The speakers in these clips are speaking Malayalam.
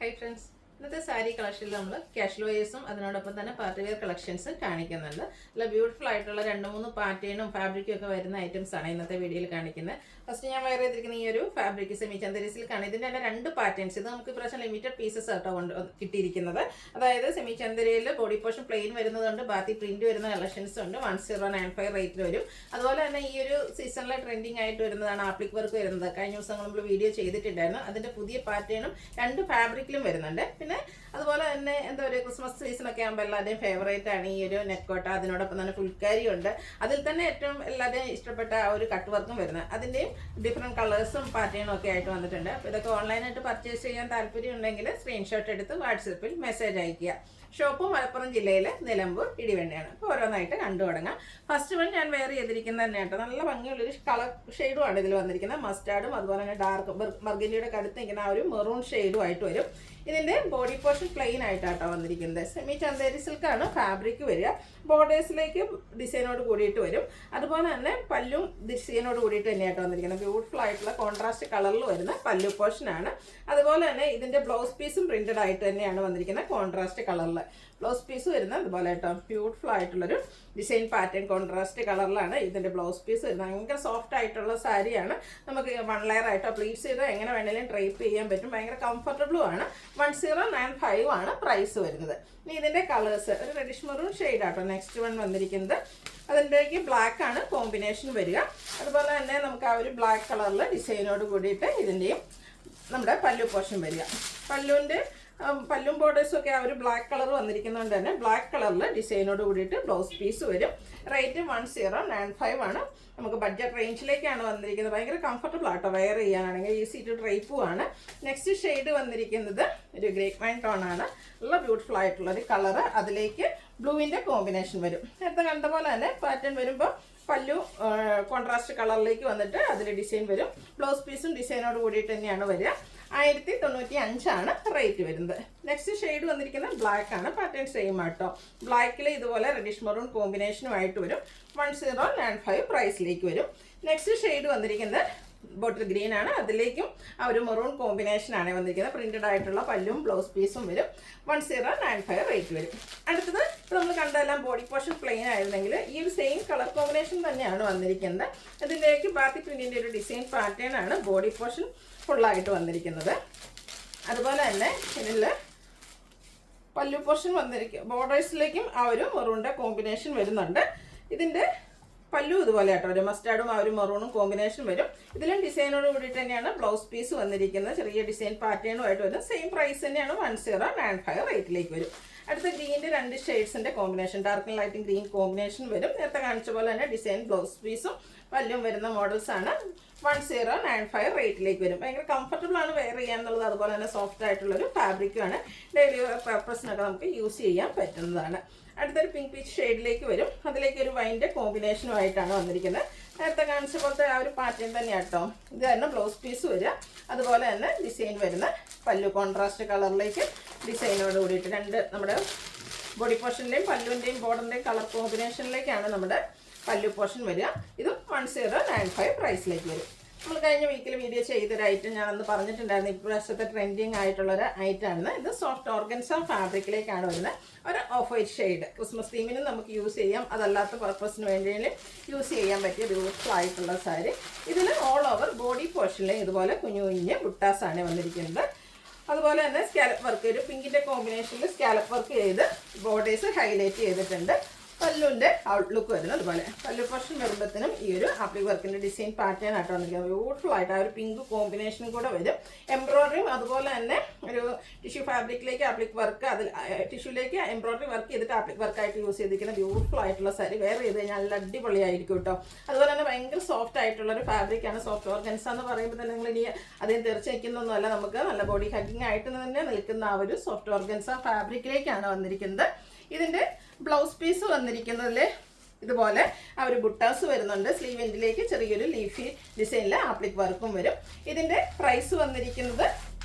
Hi friends. ഇന്നത്തെ സാരി കളക്ഷനിൽ നമ്മൾ കാഷ്വൽ വെയേഴ്സും അതിനോടൊപ്പം തന്നെ പാർട്ടി വെയർ കളക്ഷൻസും കാണിക്കുന്നുണ്ട്. നല്ല ബ്യൂട്ടിഫുൾ ആയിട്ടുള്ള 2-3 പാറ്റേണും ഫാബ്രിക്കും ഒക്കെ വരുന്ന ഐറ്റംസ് ആണ് ഇന്നത്തെ വീഡിയോയിൽ കാണിക്കുന്നത്. ഫസ്റ്റ് ഞാൻ വെയർ ചെയ്തിരിക്കുന്ന ഈ ഒരു ഫാബ്രിക് സെമി ചന്ദേരി സിൽക്കാണ്. ഇതിൻ്റെ തന്നെ 2 പാറ്റേൺസ്. ഇത് നമുക്ക് ഇപ്രാവശ്യം ലിമിറ്റഡ് പീസസ് ആട്ടോ കിട്ടിയിരിക്കുന്നത്. അതായത് സെമി ചന്ദേരിയിൽ ബോഡി പോർഷൻ പ്ലെയിൻ വരുന്നതുകൊണ്ട് ബാത്തി പ്രിന്റ് വരുന്ന കളക്ഷൻസ് ഉണ്ട്. 1095 റേറ്റിൽ വരും. അതുപോലെ തന്നെ ഈ ഒരു സീസണിലെ ട്രെൻഡിങ് ആയിട്ട് വരുന്നതാണ് ആപ്ലിക് വർക്ക് വരുന്നത്. കഴിഞ്ഞ ദിവസം നമ്മൾ വീഡിയോ ചെയ്തിട്ടുണ്ടായിരുന്നു. അതിൻ്റെ പുതിയ പാറ്റേണും 2 ഫാബ്രിക്കിലും വരുന്നുണ്ട്. പിന്നെ അതുപോലെ തന്നെ എന്താ പറയുക, ക്രിസ്മസ് സീസണൊക്കെ ആകുമ്പോൾ എല്ലാവരുടെയും ഫേവറേറ്റ് ആണ് ഈ ഒരു നെക്കോട്ട. അതിനോടൊപ്പം തന്നെ ഫുൾക്കാരി ഉണ്ട്. അതിൽ തന്നെ ഏറ്റവും എല്ലാവരുടെയും ഇഷ്ടപ്പെട്ട ആ ഒരു കട്ട് വർക്കും വരുന്നത്. അതിൻ്റെയും ഡിഫറെൻറ്റ് കളേഴ്സും പാറ്റേണും ഒക്കെ ആയിട്ട് വന്നിട്ടുണ്ട്. അപ്പോൾ ഇതൊക്കെ ഓൺലൈനായിട്ട് പർച്ചേസ് ചെയ്യാൻ താല്പര്യം ഉണ്ടെങ്കിൽ സ്ക്രീൻഷോട്ട് എടുത്ത് വാട്സപ്പിൽ മെസ്സേജ് അയയ്ക്കുക. ഷോപ്പ് മലപ്പുറം ജില്ലയിലെ നിലമ്പൂർ ഇടിവണ്ടിയാണ്. അപ്പോൾ ഓരോന്നായിട്ട് കണ്ടു തുടങ്ങാം. ഫസ്റ്റ് വൺ ഞാൻ വെയർ ചെയ്തിരിക്കുന്നത് തന്നെ കേട്ടോ. നല്ല ഭംഗിയുള്ളൊരു കളർ ഷെയ്ഡുമാണ് ഇതിൽ വന്നിരിക്കുന്നത്. മസ്റ്റാർഡും അതുപോലെ തന്നെ ഡാർക്ക് ബർഗൻഡിയുടെ കടുത്ത് നിൽക്കുന്ന ആ ഒരു മെറൂൺ ഷെയ്ഡും ആയിട്ട് വരും. ഇതിൻ്റെ ബോഡി പോർഷൻ പ്ലെയിൻ ആയിട്ടാട്ടോ വന്നിരിക്കുന്നത്. സെമി ചന്ദേരി സിൽക്കാണ് ഫാബ്രിക് വരിക. ബോർഡേഴ്സിലേക്ക് ഡിസൈനോട് കൂടിയിട്ട് വരും. അതുപോലെ തന്നെ പല്ലും ഡിസൈനോട് കൂടിയിട്ട് തന്നെയായിട്ട് വന്നിരിക്കുന്നത്. ബ്യൂട്ടിഫുൾ ആയിട്ടുള്ള കോൺട്രാസ്റ്റ് കളറിൽ വരുന്ന പല്ലു പോർഷനാണ്. അതുപോലെ തന്നെ ഇതിൻ്റെ ബ്ലൗസ് പീസും പ്രിന്റഡ് ആയിട്ട് തന്നെയാണ് വന്നിരിക്കുന്നത്. കോൺട്രാസ്റ്റ് കളറിൽ ബ്ലൗസ് പീസ് വരുന്നത് അതുപോലെ കേട്ടോ. ബ്യൂട്ടിഫുൾ ആയിട്ടുള്ളൊരു ഡിസൈൻ പാറ്റേൺ കോൺട്രാസ്റ്റ് കളറിലാണ് ഇതിൻ്റെ ബ്ലൗസ് പീസ് വരുന്നത്. ഭയങ്കര സോഫ്റ്റ് ആയിട്ടുള്ള സാരിയാണ്. നമുക്ക് 1 ലെയർ ആയിട്ടോ പ്ലീറ്റ്സ് ചെയ്ത് എങ്ങനെ വേണമെങ്കിലും ഡ്രൈപ്പ് ചെയ്യാൻ പറ്റും. ഭയങ്കര കംഫർട്ടബിളും ആണ്. 1095 ആണ് പ്രൈസ് വരുന്നത്. ഇനി ഇതിൻ്റെ കളേഴ്സ് ഒരു റെഡിഷ് മെറൂൺ ഷെയ്ഡ് ആട്ടോ നെക്സ്റ്റ് വൺ വന്നിരിക്കുന്നത്. അതിൻ്റെക്ക് ബ്ലാക്ക് ആണ് കോമ്പിനേഷൻ വരിക. അതുപോലെ തന്നെ നമുക്ക് ആ ഒരു ബ്ലാക്ക് കളറിൽ ഡിസൈനോട് കൂടിയിട്ട് ഇതിൻ്റെയും നമ്മുടെ പല്ലു പോർഷൻ വരിക. പല്ലും ബോർഡേഴ്സും ഒക്കെ ആ ഒരു ബ്ലാക്ക് കളർ വന്നിരിക്കുന്നതുകൊണ്ട് തന്നെ ബ്ലാക്ക് കളറിൽ ഡിസൈനോട് കൂടിയിട്ട് ബ്ലൗസ് പീസ് വരും. റേറ്റ് 1095 ആണ്. നമുക്ക് ബഡ്ജറ്റ് റേഞ്ചിലേക്കാണ് വന്നിരിക്കുന്നത്. ഭയങ്കര കംഫർട്ടബിൾ ആട്ടോ വെയർ ചെയ്യാനാണെങ്കിൽ. ഈസി ടു ഡ്രൈപ്പും ആണ്. നെക്സ്റ്റ് ഷെയ്ഡ് വന്നിരിക്കുന്നത് ഒരു ഗ്രേപ്പ് വൈൻ ടോൺ ആണ്. നല്ല ബ്യൂട്ടിഫുൾ ആയിട്ടുള്ളൊരു കളറ്. അതിലേക്ക് ബ്ലൂവിൻ്റെ കോമ്പിനേഷൻ വരും. നേരത്തെ കണ്ട പോലെ തന്നെ പാറ്റേൺ വരുമ്പോൾ പല്ലു കോൺട്രാസ്റ്റ് കളറിലേക്ക് വന്നിട്ട് അതിൽ ഡിസൈൻ വരും. ബ്ലൗസ് പീസും ഡിസൈനോട് കൂടിയിട്ട് തന്നെയാണ് വരിക. 1095 ആണ് റേറ്റ് വരുന്നത്. നെക്സ്റ്റ് ഷെയ്ഡ് വന്നിരിക്കുന്നത് ബ്ലാക്ക് ആണ്. പാറ്റേൺ സെയിം ആട്ടോ. ബ്ലാക്കിൽ ഇതുപോലെ റെഡിഷ് മെറൂൺ കോമ്പിനേഷനുമായിട്ട് വരും. 1095 പ്രൈസിലേക്ക് വരും. നെക്സ്റ്റ് ഷെയ്ഡ് വന്നിരിക്കുന്നത് ബോട്ടിൽ ഗ്രീൻ ആണ്. അതിലേക്കും ആ ഒരു മെറൂൺ കോമ്പിനേഷനാണ് വന്നിരിക്കുന്നത്. പ്രിന്റഡ് ആയിട്ടുള്ള പല്ലും ബ്ലൗസ് പീസും വരും. 1095 റേറ്റ് വരും. അടുത്തത് ഇപ്പോൾ നമ്മൾ കണ്ടെല്ലാം ബോഡി പോർഷൻ പ്ലെയിൻ ആയിരുന്നെങ്കിൽ ഈ ഒരു സെയിം കളർ കോമ്പിനേഷൻ തന്നെയാണ് വന്നിരിക്കുന്നത്. ഇതിലേക്ക് ബാത്തി പ്രിന്റിൻ്റെ ഒരു ഡിസൈൻ പാറ്റേൺ ആണ് ബോഡി പോർഷൻ ഫുള്ളായിട്ട് വന്നിരിക്കുന്നത്. അതുപോലെ തന്നെ ഇതിൽ പല്ലു പോർഷൻ വന്നിരിക്കും. ബോർഡേഴ്സിലേക്കും ആ ഒരു മെറൂണിൻ്റെ കോമ്പിനേഷൻ വരുന്നുണ്ട്. ഇതിൻ്റെ പല്ലു ഇതുപോലെ കേട്ടോ. ഒരു മസ്റ്റാർഡും ആ ഒരു മെറൂണും കോമ്പിനേഷൻ വരും. ഇതിലും ഡിസൈനോട് കൂടിയിട്ട് തന്നെയാണ് ബ്ലൗസ് പീസ് വന്നിരിക്കുന്നത്. ചെറിയ ഡിസൈൻ പാറ്റേണുമായിട്ട് വരും. സെയിം പ്രൈസ് തന്നെയാണ് 1095 റേറ്റിലേക്ക് വരും. അടുത്ത ഗ്രീൻ്റെ 2 ഷെയ്ഡ്സിൻ്റെ കോമ്പിനേഷൻ ഡാർക്ക് ലൈറ്റും ഗ്രീൻ കോമ്പിനേഷൻ വരും. നേരത്തെ കാണിച്ച പോലെ തന്നെ ഡിസൈൻ ബ്ലൗസ് പീസും പല്ലും വരുന്ന മോഡൽസാണ്. 1095 റേറ്റിലേക്ക് വരും. ഭയങ്കര കംഫർട്ടബിൾ ആണ് വെയർ ചെയ്യാന്നുള്ളത്. അതുപോലെ തന്നെ സോഫ്റ്റ് ആയിട്ടുള്ളൊരു ഫാബ്രിക്കുമാണ്. ഡെയിലി പർപ്പസിനൊക്കെ നമുക്ക് യൂസ് ചെയ്യാൻ പറ്റുന്നതാണ്. അടുത്തൊരു പിങ്ക് പീച്ച് ഷെയ്ഡിലേക്ക് വരും. അതിലേക്ക് ഒരു വൈൻ്റെ കോമ്പിനേഷനുമായിട്ടാണ് വന്നിരിക്കുന്നത്. നേരത്തെ കാണിച്ച പോലത്തെ ആ ഒരു പാറ്റേൺ തന്നെയാണ് കേട്ടോ. ഇത് തന്നെ ബ്ലൗസ് പീസ് വരിക. അതുപോലെ തന്നെ ഡിസൈൻ വരുന്ന പല്ലു കോൺട്രാസ്റ്റ് കളറിലേക്ക് ഡിസൈനോട് കൂടിയിട്ട് നമ്മുടെ ബോഡി പോർഷൻ്റെയും പല്ലുവിൻ്റെയും ബോർഡറിൻ്റെയും കളർ കോമ്പിനേഷനിലേക്കാണ് നമ്മുടെ പല്ലു പോർഷൻ വരിക. ഇതും 1095 പ്രൈസിലേക്ക് വരും. നമ്മൾ കഴിഞ്ഞ വീക്കിൽ വീഡിയോ ചെയ്തൊരു ഐറ്റം ഞാനന്ന് പറഞ്ഞിട്ടുണ്ടായിരുന്നു. ഇപ്രാവശ്യത്തെ ട്രെൻഡിങ് ആയിട്ടുള്ളൊരു ഐറ്റമാണ് ഇത്. സോഫ്റ്റ് ഓർഗൻസ ഫാബ്രിക്കിലേക്കാണ് വരുന്നത്. ഒരു ഓഫ് വൈറ്റ് ഷെയ്ഡ്. ക്രിസ്മസ് തീമിനും നമുക്ക് യൂസ് ചെയ്യാം. അതല്ലാത്ത പർപ്പസിന് വേണ്ടിയും യൂസ് ചെയ്യാൻ പറ്റിയ ബ്യൂട്ടിഫുൾ ആയിട്ടുള്ള സാരി. ഇതിൽ ഓൾ ഓവർ ബോഡി പോർഷനിൽ ഇതുപോലെ കുഞ്ഞു കുഞ്ഞ് ബുട്ടാസാണ് വന്നിരിക്കുന്നത്. അതുപോലെ തന്നെ സ്കാലപ്പ് വർക്ക്, ഒരു പിങ്കിൻ്റെ കോമ്പിനേഷനിൽ സ്കാലപ്പ് വർക്ക് ചെയ്ത് ബോർഡേഴ്സ് ഹൈലൈറ്റ് ചെയ്തിട്ടുണ്ട്. പല്ലുവിൻ്റെ ഔട്ട്ലുക്ക് വരുന്നത് അതുപോലെ. പല്ലു പോർഷൻ വരുമ്പോഴത്തേനും ഈ ഒരു ആപ്ലിക് വർക്കിൻ്റെ ഡിസൈൻ പാറ്റേൺ ആയിട്ട് വന്നിരിക്കുന്നത്. ബ്യൂട്ടിഫുൾ ആയിട്ട് ആ ഒരു പിങ്ക് കോമ്പിനേഷൻ കൂടെ വരും. എംബ്രോയ്ഡറിയും അതുപോലെ തന്നെ ഒരു ടിഷ്യൂ ഫാബ്രിക്കിലേക്ക് ആപ്ലിക് വർക്ക്, അതിൽ ടിഷ്യൂലേക്ക് എംബ്രോയ്ഡറി വർക്ക് ചെയ്തിട്ട് ആപ്ലിക് വർക്കായിട്ട് യൂസ് ചെയ്തിരിക്കുന്ന ബ്യൂട്ടിഫുൾ ആയിട്ടുള്ള സാരി. വെയർ ചെയ്ത് കഴിഞ്ഞാൽ നല്ല അടിപൊളിയായിരിക്കും കേട്ടോ. അതുപോലെ തന്നെ ഭയങ്കര സോഫ്റ്റ് ആയിട്ടുള്ളൊരു ഫാബ്രിക്കാണ്. സോഫ്റ്റ് ഓർഗൻസ എന്ന് പറയുമ്പോൾ തന്നെ നിങ്ങൾ ഇനി അതിന് തെറിച്ച് നിൽക്കുന്നൊന്നുമല്ല. നമുക്ക് നല്ല ബോഡി ഹഗ്ഗിങ് ആയിട്ട് തന്നെ നിൽക്കുന്ന ആ ഒരു സോഫ്റ്റ് ഓർഗൻസ ഫാബ്രിക്കിലേക്കാണ് വന്നിരിക്കുന്നത്. ഇതിൻ്റെ ബ്ലൗസ് പീസ് വന്നിരിക്കുന്നതിൽ ഇതുപോലെ ആ ഒരു ബുട്ടാസ് വരുന്നുണ്ട്. സ്ലീവ് എൻഡിലേക്ക് ചെറിയൊരു ലീഫി ഡിസൈനിൽ ആപ്ലിക് വർക്കും വരും. ഇതിൻ്റെ പ്രൈസ് വന്നിരിക്കുന്നത്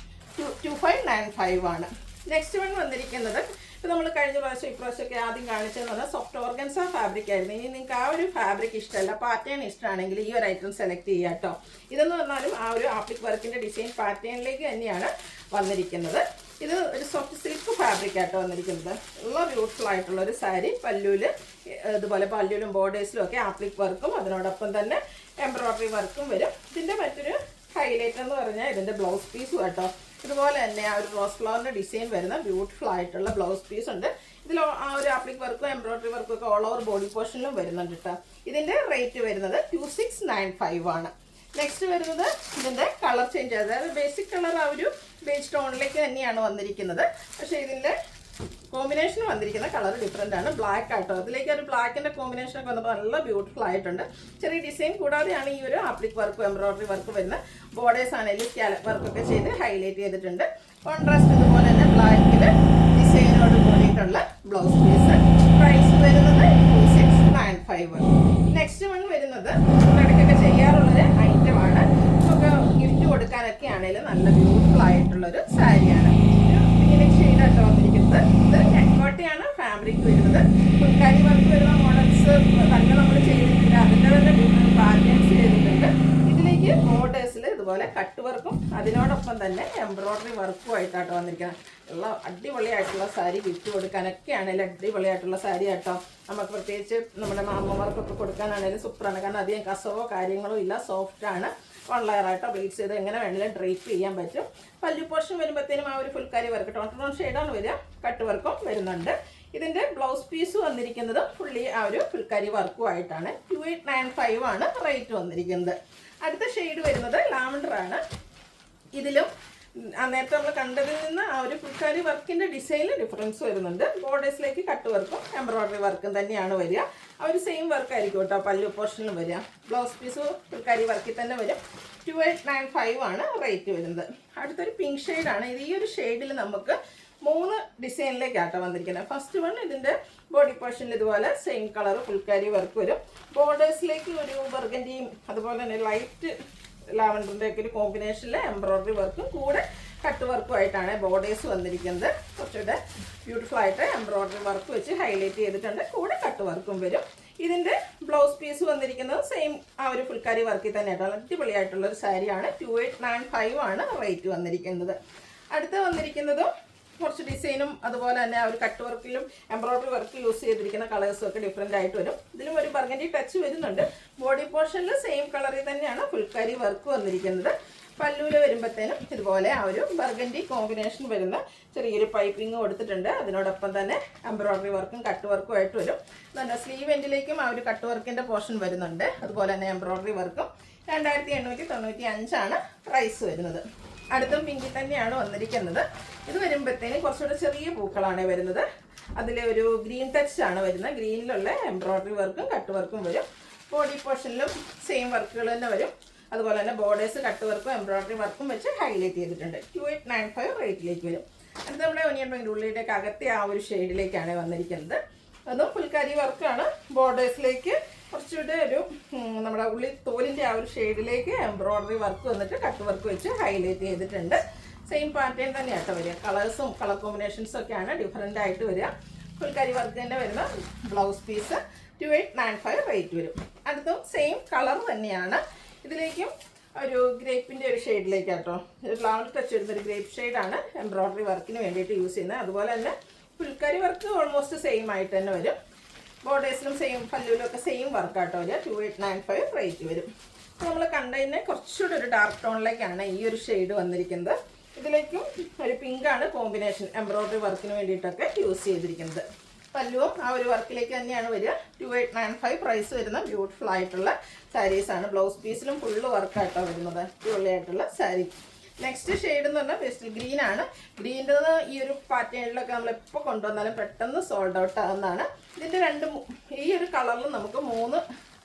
2595 ആണ്. നെക്സ്റ്റ് വൺ വന്നിരിക്കുന്നത് ഇപ്പോൾ നമ്മൾ കഴിഞ്ഞ പ്രാവശ്യം ഇപ്രാവശ്യമൊക്കെ ആദ്യം കാണിച്ചതെന്ന് പറഞ്ഞാൽ സോഫ്റ്റ് ഓർഗൻസ ഫാബ്രിക് ആയിരുന്നു. ഇനി നിങ്ങൾക്ക് ആ ഒരു ഫാബ്രിക് ഇഷ്ടമല്ല, പാറ്റേൺ ഇഷ്ടമാണെങ്കിൽ ഈ ഒരു ഐറ്റം സെലക്ട് ചെയ്യുക കേട്ടോ. ഇതെന്ന് പറഞ്ഞാലും ആ ഒരു ആപ്ലിക് വർക്കിൻ്റെ ഡിസൈൻ പാറ്റേണിലേക്ക് തന്നെയാണ് വന്നിരിക്കുന്നത്. ഇത് ഒരു സോഫ്റ്റ് സിൽക്ക് ഫാബ്രിക് ആയിട്ട് വന്നിരിക്കുന്നത്. നല്ല ബ്യൂട്ടിഫുൾ ആയിട്ടുള്ള ഒരു സാരി. പല്ലുവില് ഇതുപോലെ പല്ലുവിലും ബോർഡേഴ്സിലും ഒക്കെ ആപ്ലിക് വർക്കും അതിനോടൊപ്പം തന്നെ എംബ്രോയിഡറി വർക്കും വരും. ഇതിൻ്റെ മറ്റൊരു ഹൈലൈറ്റ് എന്ന് പറഞ്ഞാൽ ഇതിൻ്റെ ബ്ലൗസ് പീസും കേട്ടോ. ഇതുപോലെ തന്നെ ആ ഒരു റോസ് ഫ്ലവറിൻ്റെ ഡിസൈൻ വരുന്ന ബ്യൂട്ടിഫുൾ ആയിട്ടുള്ള ബ്ലൗസ് പീസ് ഉണ്ട്. ഇതിൽ ആ ഒരു ആപ്ലിക് വർക്കും എംബ്രോയിഡറി വർക്കും ഒക്കെ ഓൾ ഓവർ ബോഡി പോർഷനിലും വരുന്നുണ്ട് കേട്ടോ. ഇതിൻ്റെ റേറ്റ് വരുന്നത് 2695 ആണ്. നെക്സ്റ്റ് വരുന്നത് ഇതിൻ്റെ കളർ ചേഞ്ച്, അതായത് ബേസിക് കളർ ആ ഒരു ബേജ് ടോണിലേക്ക് തന്നെയാണ് വന്നിരിക്കുന്നത്. പക്ഷേ ഇതിൻ്റെ കോമ്പിനേഷൻ വന്നിരിക്കുന്ന കളർ ഡിഫറെൻ്റ് ആണ്. ബ്ലാക്ക് ആട്ടോ. അതിലേക്ക് ഒരു ബ്ലാക്കിൻ്റെ കോമ്പിനേഷനൊക്കെ വന്നപ്പോൾ നല്ല ബ്യൂട്ടിഫുൾ ആയിട്ടുണ്ട്. ചെറിയ ഡിസൈൻ കൂടാതെയാണ് ഈ ഒരു ആപ്ലിക് വർക്കും എംബ്രോയിഡറി വർക്ക് വരുന്ന. ബോർഡേഴ്സ് ആണെങ്കിലും സ്കാലപ്പ് വർക്കൊക്കെ ചെയ്ത് ഹൈലൈറ്റ് ചെയ്തിട്ടുണ്ട്. കോൺട്രാസ്റ്റ് ഇതുപോലെ തന്നെ ബ്ലാക്കിൽ ഡിസൈനോട് കൂടിയിട്ടുള്ള ബ്ലൗസ് പീസ്. പ്രൈസ് വരുന്നത് 2695. നെക്സ്റ്റ് വൺ വരുന്നത് ഇടയ്ക്കൊക്കെ ചെയ്യാറുള്ളൊരു ഐറ്റമാണ്. നമുക്ക് ഗിഫ്റ്റ് കൊടുക്കാനൊക്കെ ആണെങ്കിലും നല്ല ബ്യൂട്ടിഫുൾ ആയിട്ടുള്ളൊരു സാരിയാണ്. ഇങ്ങനെ ഷെയ്ഡായിട്ട് വന്നിരിക്കുന്നത്. ഇത് നെറ്റ്കോട്ടയാണ് ഫാബ്രിക് വരുന്നത്. ഫുൾക്കാരി വർക്ക് വരുന്ന മോഡൽസ് തന്നെ നമ്മൾ ചെയ്തിട്ടില്ല. അതിൻ്റെ തന്നെ ഡിഫറെൻറ്റ് പാറ്റേൺസ് ചെയ്തിട്ടുണ്ട്. ഇതിലേക്ക് ബോർഡേഴ്സിൽ ഇതുപോലെ കട്ട് വർക്കും അതിനോടൊപ്പം തന്നെ എംബ്രോയിഡറി വർക്കും ആയിട്ടാട്ടോ വന്നിരിക്കുന്നത്. ഉള്ള അടിപൊളിയായിട്ടുള്ള സാരി ഗിഫ്റ്റ് കൊടുക്കാനൊക്കെ ആണെങ്കിലും അടിപൊളിയായിട്ടുള്ള സാരി ആട്ടോ. നമുക്ക് പ്രത്യേകിച്ച് നമ്മുടെ മാമ്മമാർക്കൊക്കെ കൊടുക്കാനാണെങ്കിലും സൂപ്പറാണ്. കാരണം അധികം കസവോ കാര്യങ്ങളോ ഇല്ല, സോഫ്റ്റാണ്. 1 ലെയറായിട്ടോ ബ്ലീച്ച് ചെയ്ത് എങ്ങനെ വേണമെങ്കിലും ഡ്രേപ്പ് ചെയ്യാൻ പറ്റും. പല്ലു പോർഷൻ വരുമ്പോഴത്തേനും ആ ഒരു ഫുൾക്കാരി വർക്ക് ടോൺ ഷെയ്ഡാണ് വരിക. കട്ട് വർക്കും വരുന്നുണ്ട്. ഇതിൻ്റെ ബ്ലൗസ് പീസ് വന്നിരിക്കുന്നത് ഫുള്ളി ആ ഒരു ഫുൾക്കാരി വർക്കും ആയിട്ടാണ്. 2895 ആണ് റേറ്റ് വന്നിരിക്കുന്നത്. അടുത്ത ഷെയ്ഡ് വരുന്നത് ലാവൻഡർ ആണ്. ഇതിലും നേരത്തെ നമ്മൾ കണ്ടതിൽ നിന്ന് ആ ഒരു ഫുൾക്കാരി വർക്കിൻ്റെ ഡിസൈനിൽ ഡിഫറൻസ് വരുന്നുണ്ട്. ബോർഡേഴ്സിലേക്ക് കട്ട് വർക്കും എംബ്രോയിഡറി വർക്കും തന്നെയാണ് വരിക. ആ ഒരു സെയിം വർക്കായിരിക്കും കേട്ടോ പല്ലു പോർഷനിലും വരിക. ബ്ലൗസ് പീസ് ഫുൾക്കാരി വർക്കിൽ തന്നെ വരും. 2895 ആണ് റേറ്റ് വരുന്നത്. അടുത്തൊരു പിങ്ക് ഷെയ്ഡാണ്. ഇത് ഈ ഒരു ഷെയ്ഡിൽ നമുക്ക് 3 ഡിസൈനിലേക്കാട്ടോ വന്നിരിക്കുന്നത്. ഫസ്റ്റ് വൺ ഇതിൻ്റെ ബോഡി പോർഷനിൽ ഇതുപോലെ സെയിം കളർ ഫുൾക്കാരി വർക്ക് വരും. ബോർഡേഴ്സിലേക്ക് ഒരു ബർഗൻഡിയും അതുപോലെ തന്നെ ലൈറ്റ് ലാവൻഡറിൻ്റെ ഒക്കെ ഒരു കോമ്പിനേഷനിൽ എംബ്രോയിഡറി വർക്കും കൂടെ കട്ട് വർക്കും ആയിട്ടാണ് ബോർഡേഴ്സ് വന്നിരിക്കുന്നത്. കുറച്ചുകൂടെ ബ്യൂട്ടിഫുൾ ആയിട്ട് എംബ്രോയിഡറി വർക്ക് വെച്ച് ഹൈലൈറ്റ് ചെയ്തിട്ടുണ്ട്. കൂടെ കട്ട് വർക്കും വരും. ഇതിൻ്റെ ബ്ലൗസ് പീസ് വന്നിരിക്കുന്നത് സെയിം ആ ഒരു ഫുൾക്കാരി വർക്കിൽ തന്നെ ആയിട്ടാണ്. അടിപൊളിയായിട്ടുള്ളൊരു സാരിയാണ്. 2895 ആണ് റേറ്റ് വന്നിരിക്കുന്നത്. അടുത്ത് വന്നിരിക്കുന്നതും കുറച്ച് ഡിസൈനും അതുപോലെ തന്നെ ആ ഒരു കട്ട് വർക്കിലും എംബ്രോയിഡറി വർക്ക് യൂസ് ചെയ്തിരിക്കുന്ന കളേഴ്സും ഒക്കെ ഡിഫറെൻ്റ് ആയിട്ട് വരും. ഇതിലും ഒരു ബർഗൻഡി ടച്ച് വരുന്നുണ്ട്. ബോഡി പോർഷനിൽ സെയിം കളറിൽ തന്നെയാണ് ഫുൾക്കാരി വർക്ക് വന്നിരിക്കുന്നത്. പല്ലുവിൽ വരുമ്പോഴത്തേനും ഇതുപോലെ ആ ഒരു ബർഗൻഡി കോമ്പിനേഷൻ വരുന്ന ചെറിയൊരു പൈപ്പിംഗ് കൊടുത്തിട്ടുണ്ട്. അതിനോടൊപ്പം തന്നെ എംബ്രോയിഡറി വർക്കും കട്ട് വർക്കും ആയിട്ട് വരും. നല്ല സ്ലീവ് എൻഡിലേക്കും ആ ഒരു കട്ട് വർക്കിൻ്റെ പോർഷൻ വരുന്നുണ്ട്. അതുപോലെ തന്നെ എംബ്രോയിഡറി വർക്കും. 2895 ആണ് പ്രൈസ് വരുന്നത്. അടുത്തും പിങ്കിൽ തന്നെയാണ് വന്നിരിക്കുന്നത്. ഇത് വരുമ്പോഴത്തേനും കുറച്ചുകൂടെ ചെറിയ പൂക്കളാണ് വരുന്നത്. അതിൽ ഒരു ഗ്രീൻ ടച്ച് ആണ് വരുന്നത്. ഗ്രീനിലുള്ള എംബ്രോയിഡറി വർക്കും കട്ട് വർക്കും വരും. ബോഡി പോർഷനിലും സെയിം വർക്കുകൾ തന്നെ വരും. അതുപോലെ തന്നെ ബോർഡേഴ്സ് കട്ട് വർക്കും എംബ്രോയിഡറി വർക്കും വെച്ച് ഹൈലൈറ്റ് ചെയ്തിട്ടുണ്ട്. 2895 റേറ്റിലേക്ക് വരും. അടുത്ത നമ്മുടെ ഒനിയൻ പിങ്കിൻ്റെ ഉള്ളിലേക്ക് അകത്തെ ആ ഒരു ഷെയ്ഡിലേക്കാണ് വന്നിരിക്കുന്നത്. അതും ഫുൾക്കാരി വർക്കാണ്. ബോർഡേഴ്സിലേക്ക് കുറച്ചുകൂടെ ഒരു നമ്മുടെ ഉള്ളി തോലിൻ്റെ ആ ഒരു ഷെയ്ഡിലേക്ക് എംബ്രോയിഡറി വർക്ക് വന്നിട്ട് കട്ട് വർക്ക് വെച്ച് ഹൈലൈറ്റ് ചെയ്തിട്ടുണ്ട്. സെയിം പാറ്റേൺ തന്നെയാട്ടോ വരിക. കളേഴ്സും കളർ കോമ്പിനേഷൻസും ഒക്കെയാണ് ഡിഫറെൻ്റ് ആയിട്ട് വരിക. ഫുൾക്കാരി വർക്ക് തന്നെ വരുന്ന ബ്ലൗസ് പീസ് 2895 റേറ്റ് വരും. അടുത്തും സെയിം കളർ തന്നെയാണ്. ഇതിലേക്കും ഒരു ഗ്രേപ്പിൻ്റെ ഒരു ഷെയ്ഡിലേക്കാട്ടോ ലാവൻഡർ ടച്ച് വരുന്നൊരു ഗ്രേപ്പ് ഷെയ്ഡാണ് എംബ്രോയിഡറി വർക്കിന് വേണ്ടിയിട്ട് യൂസ് ചെയ്യുന്നത്. അതുപോലെ തന്നെ ഫുൾക്കാരി വർക്ക് ഓൾമോസ്റ്റ് സെയിം ആയിട്ട് തന്നെ വരും. ബോർഡേഴ്സിലും സെയിം പല്ലുവിലും ഒക്കെ സെയിം വർക്കാട്ടോ വരിക. 2895 റേറ്റ് വരും. അപ്പോൾ നമ്മൾ കണ്ടതിന് കുറച്ചുകൂടെ ഒരു ഡാർക്ക് ടോണിലേക്കാണ് ഈ ഒരു ഷെയ്ഡ് വന്നിരിക്കുന്നത്. ഇതിലേക്കും ഒരു പിങ്കാണ് കോമ്പിനേഷൻ എംബ്രോയിഡറി വർക്കിന് വേണ്ടിയിട്ടൊക്കെ യൂസ് ചെയ്തിരിക്കുന്നത്. പല്ലുവും ആ ഒരു വർക്കിലേക്ക് തന്നെയാണ് വരിക. 2895 പ്രൈസ് വരുന്ന ബ്യൂട്ടിഫുൾ ആയിട്ടുള്ള സാരീസാണ്. ബ്ലൗസ് പീസിലും ഫുള്ള് വർക്കായിട്ടോ വരുന്നത്. അടിപൊളിയായിട്ടുള്ള സാരി. നെക്സ്റ്റ് ഷെയ്ഡ് എന്ന് പറഞ്ഞാൽ പേസ്റ്റൽ ഗ്രീൻ ആണ്. ഗ്രീൻ്റെ ഈ ഒരു പാറ്റേണിലൊക്കെ നമ്മൾ എപ്പോൾ കൊണ്ടുവന്നാലും പെട്ടെന്ന് സോൾഡ് ഔട്ട് ആവുന്നതാണ്. ഇതിൻ്റെ ഈ ഒരു കളറിൽ നമുക്ക് 3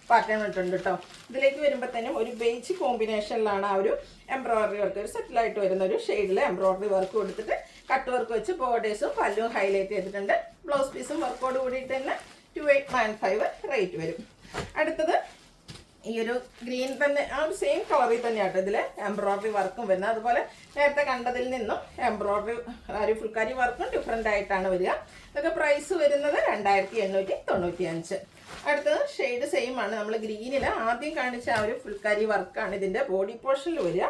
പാറ്റേൺ ഇട്ടുണ്ട് കേട്ടോ. ഇതിലേക്ക് വരുമ്പോഴത്തേനും ഒരു ബേജ് കോമ്പിനേഷനിലാണ് ആ ഒരു എംബ്രോയിഡറി വർക്ക് ഒരു സെറ്റിലായിട്ട് വരുന്ന ഒരു ഷെയ്ഡിൽ എംബ്രോയിഡറി വർക്ക് കൊടുത്തിട്ട് കട്ട് വർക്ക് വെച്ച് ബോർഡേഴ്സും പല്ലും ഹൈലൈറ്റ് ചെയ്തിട്ടുണ്ട്. ബ്ലൗസ് പീസും വർക്കോട് കൂടിയിട്ട് തന്നെ 2895 റേറ്റ് വരും. അടുത്തത് ഈ ഒരു ഗ്രീൻ തന്നെ ആ ഒരു സെയിം കളറിൽ തന്നെയാട്ടോ ഇതിൽ എംബ്രോയിഡറി വർക്കും വരുന്നത്. അതുപോലെ നേരത്തെ കണ്ടതിൽ നിന്നും എംബ്രോയിഡറി ഒരു ഫുൾക്കാരി വർക്കും ഡിഫറെൻ്റ് ആയിട്ടാണ് വരിക. ഇതൊക്കെ പ്രൈസ് വരുന്നത് 2895. അടുത്തത് ഷെയ്ഡ് സെയിം ആണ്. നമ്മൾ ഗ്രീനിൽ ആദ്യം കാണിച്ച ആ ഒരു ഫുൾക്കാരി വർക്കാണ് ഇതിൻ്റെ ബോഡി പോർഷനിൽ വരിക.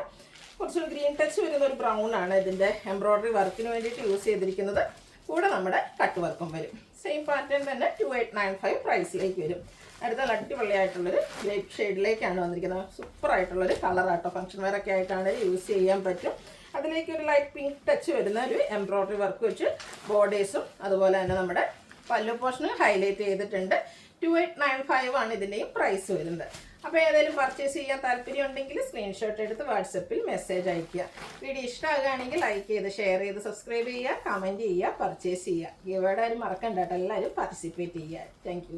കുറച്ചൊരു ഗ്രീൻ ടച്ച് വരുന്ന ഒരു ബ്രൗൺ ആണ് ഇതിൻ്റെ എംബ്രോയ്ഡറി വർക്കിന് വേണ്ടിയിട്ട് യൂസ് ചെയ്തിരിക്കുന്നത്. കൂടെ നമ്മുടെ കട്ട് വർക്കും വരും. സെയിം പാറ്റേൺ തന്നെ 2895 പ്രൈസിലേക്ക് വരും. അടുത്ത അടിപൊളിയായിട്ടുള്ളൊരു ഗ്രേപ്പ് ഷെയ്ഡിലേക്കാണ് വന്നിരിക്കുന്നത്. സൂപ്പറായിട്ടുള്ളൊരു കളറാട്ടോ. ഫംഗ്ഷൻ വെയറൊക്കെ ആയിട്ടാണ് യൂസ് ചെയ്യാൻ പറ്റും. അതിലേക്ക് ഒരു ലൈറ്റ് പിങ്ക് ടച്ച് വരുന്ന ഒരു എംബ്രോയ്ഡറി വർക്ക് വെച്ച് ബോർഡേഴ്സും അതുപോലെ തന്നെ നമ്മുടെ പല്ലു പോർഷന് ഹൈലൈറ്റ് ചെയ്തിട്ടുണ്ട്. 2895 ആണ് ഇതിൻ്റെയും പ്രൈസ് വരുന്നത്. അപ്പോൾ ഏതെങ്കിലും പർച്ചേസ് ചെയ്യാൻ താല്പര്യം ഉണ്ടെങ്കിൽ സ്ക്രീൻഷോട്ട് എടുത്ത് വാട്സപ്പിൽ മെസ്സേജ് അയയ്ക്കുക. വീഡിയോ ഇഷ്ടമാകുകയാണെങ്കിൽ ലൈക്ക് ചെയ്ത് ഷെയർ ചെയ്ത് സബ്സ്ക്രൈബ് ചെയ്യുക, കമൻറ്റ് ചെയ്യുക, പർച്ചേസ് ചെയ്യുക. ഗിവ് അവേയുടെ ആരും മറക്കണ്ട കേട്ടോ. എല്ലാവരും പാർട്ടിസിപ്പേറ്റ് ചെയ്യുക. താങ്ക്